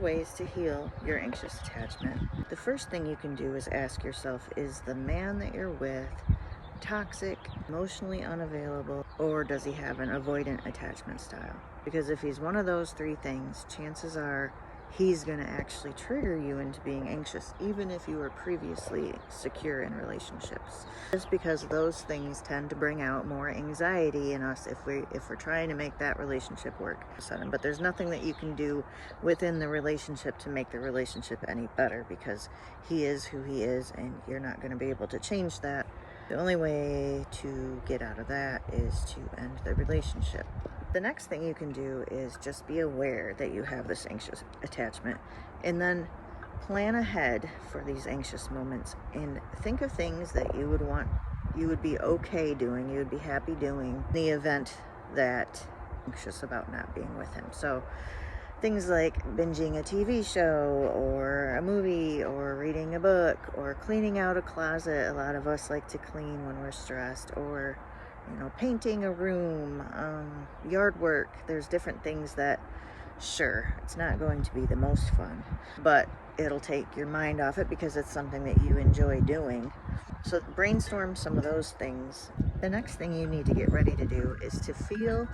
ways to heal your anxious attachment. The first thing you can do is ask yourself, is the man that you're with toxic, emotionally unavailable, or does he have an avoidant attachment style? Because if he's one of those three things, chances are he's going to actually trigger you into being anxious, even if you were previously secure in relationships. Just because those things tend to bring out more anxiety in us if we're trying to make that relationship work. But there's nothing that you can do within the relationship to make the relationship any better, because he is who he is and you're not going to be able to change that. The only way to get out of that is to end the relationship. The next thing you can do is just be aware that you have this anxious attachment, and then plan ahead for these anxious moments and think of things that you would be okay doing, you would be happy doing in the event that you're anxious about not being with him. So things like binging a TV show or a movie or reading a book or cleaning out a closet. A lot of us like to clean when we're stressed, or painting a room, yard work. There's different things that, sure, it's not going to be the most fun, but it'll take your mind off it because it's something that you enjoy doing. So brainstorm some of those things. The next thing you need to get ready to do is to feel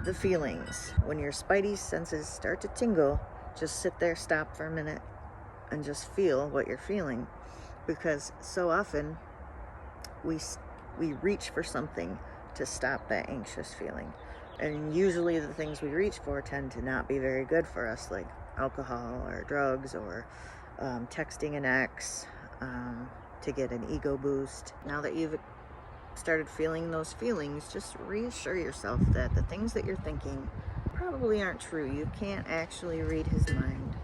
the feelings. When your spidey senses start to tingle, just sit there, stop for a minute, and just feel what you're feeling. Because so often we reach for something to stop that anxious feeling. And usually the things we reach for tend to not be very good for us, like alcohol or drugs or texting an ex to get an ego boost. Now that you've started feeling those feelings, just reassure yourself that the things that you're thinking probably aren't true. You can't actually read his mind.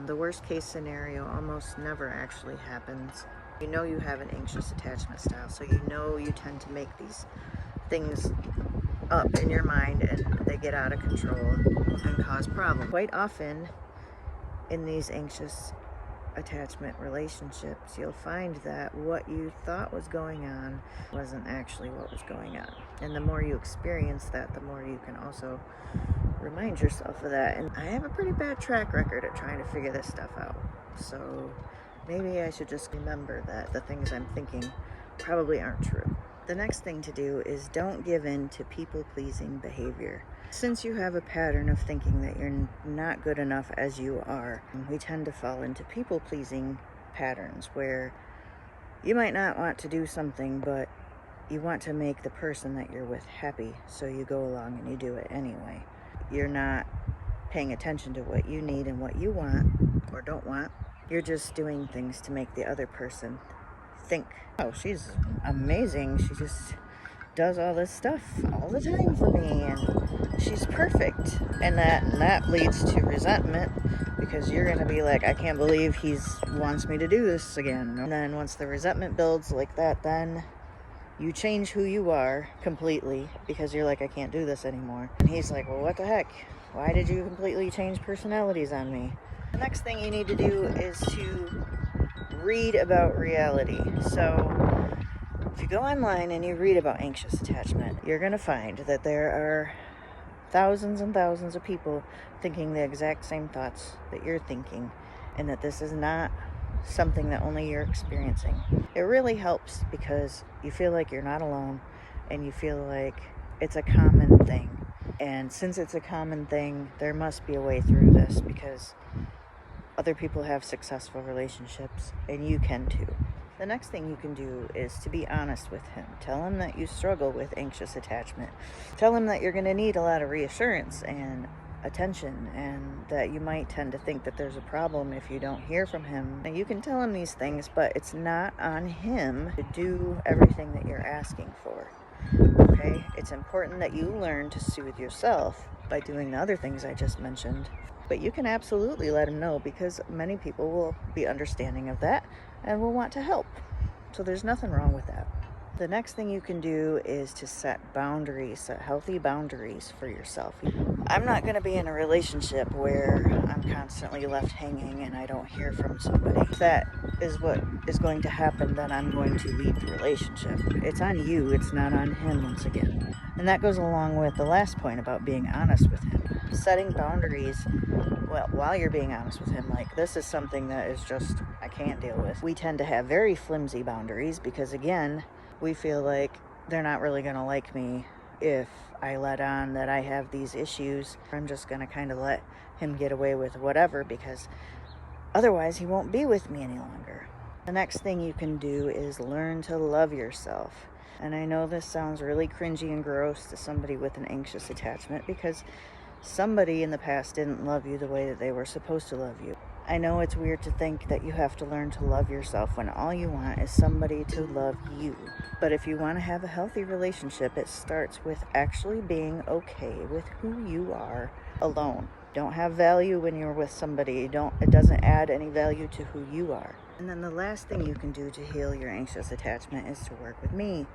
The worst case scenario almost never actually happens. You know you have an anxious attachment style, so you know you tend to make these things up in your mind and they get out of control and cause problems. Quite often in these anxious attachment relationships, you'll find that what you thought was going on wasn't actually what was going on. And the more you experience that, the more you can also remind yourself of that. And I have a pretty bad track record at trying to figure this stuff out. So maybe I should just remember that the things I'm thinking probably aren't true. The next thing to do is don't give in to people-pleasing behavior. Since you have a pattern of thinking that you're not good enough as you are, we tend to fall into people-pleasing patterns where you might not want to do something, but you want to make the person that you're with happy, so you go along and you do it anyway. You're not paying attention to what you need and what you want or don't want. You're just doing things to make the other person think, oh, she's amazing, she just does all this stuff all the time for me and she's perfect. And that leads to resentment, because you're gonna be like, I can't believe he wants me to do this again. And then once the resentment builds like that, then you change who you are completely, because you're like, I can't do this anymore. And he's like, well, what the heck, why did you completely change personalities on me? The next thing you need to do is to read about reality. So if you go online and you read about anxious attachment, you're going to find that there are thousands and thousands of people thinking the exact same thoughts that you're thinking, and that this is not something that only you're experiencing. It really helps because you feel like you're not alone and you feel like it's a common thing. And since it's a common thing, there must be a way through this, because other people have successful relationships and you can too. The next thing you can do is to be honest with him. Tell him that you struggle with anxious attachment. Tell him that you're going to need a lot of reassurance and attention, and that you might tend to think that there's a problem if you don't hear from him. And you can tell him these things, but it's not on him to do everything that you're asking for. Okay? It's important that you learn to soothe yourself by doing the other things I just mentioned. But you can absolutely let him know, because many people will be understanding of that and will want to help. So there's nothing wrong with that. The next thing you can do is to set boundaries, set healthy boundaries for yourself. I'm not going to be in a relationship where I'm constantly left hanging and I don't hear from somebody. If that is what is going to happen, then I'm going to leave the relationship. It's on you, it's not on him once again. And that goes along with the last point about being honest with him. Setting boundaries well, while you're being honest with him, like, this is something that is just, I can't deal with. We tend to have very flimsy boundaries because, again, we feel like they're not really going to like me if I let on that I have these issues. I'm just going to kind of let him get away with whatever because otherwise he won't be with me any longer. The next thing you can do is learn to love yourself. And I know this sounds really cringy and gross to somebody with an anxious attachment because somebody in the past didn't love you the way that they were supposed to love you. I know it's weird to think that you have to learn to love yourself when all you want is somebody to love you. But if you want to have a healthy relationship, it starts with actually being okay with who you are alone. Don't have value when you're with somebody. It doesn't add any value to who you are. And then the last thing you can do to heal your anxious attachment is to work with me.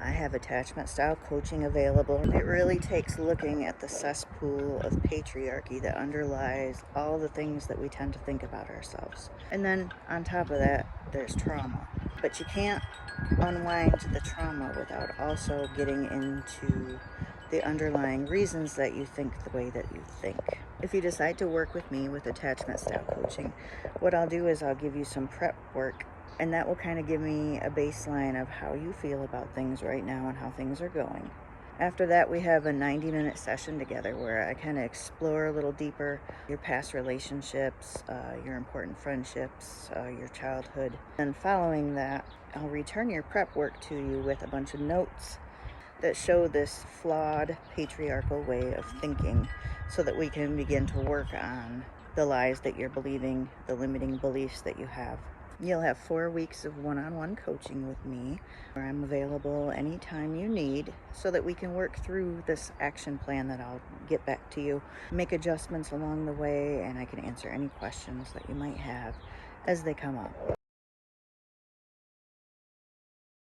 I have attachment style coaching available. It really takes looking at the cesspool of patriarchy that underlies all the things that we tend to think about ourselves. And then on top of that, there's trauma. But you can't unwind the trauma without also getting into the underlying reasons that you think the way that you think. If you decide to work with me with attachment style coaching, what I'll do is I'll give you some prep work, and that will kind of give me a baseline of how you feel about things right now and how things are going. After that, we have a 90-minute session together where I kind of explore a little deeper your past relationships, your important friendships, your childhood. And following that, I'll return your prep work to you with a bunch of notes that show this flawed patriarchal way of thinking so that we can begin to work on the lies that you're believing, the limiting beliefs that you have. You'll have 4 weeks of one-on-one coaching with me, where I'm available anytime you need so that we can work through this action plan that I'll get back to you, make adjustments along the way, and I can answer any questions that you might have as they come up.